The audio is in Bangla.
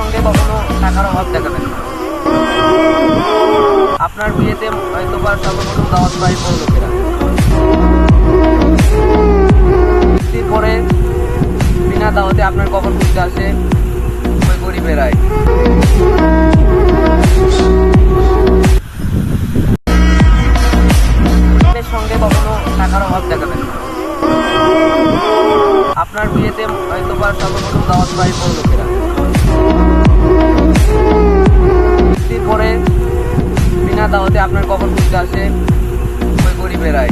সঙ্গে কখনো টাকার অভাব দেখাবেন না। আপনার বিয়েতে হয়তো বা সর্বপ্রথম দাওয়াত পায় বড় লোকেরা, পরে বিনা দাওয়াতে আপনার কবর খুঁজতে আসে ওই গরিবেরাই। সঙ্গে কখনো টাকার অভাব দেখাবেন না। আপনার বিয়েতে হয়তো বা সর্বপ্রথম দাওয়াত পায় বড় লোকেরা, পরে বিনা দাওয়াতে আপনার কবর খুঁজতে আসে ওই গরিবেরাই।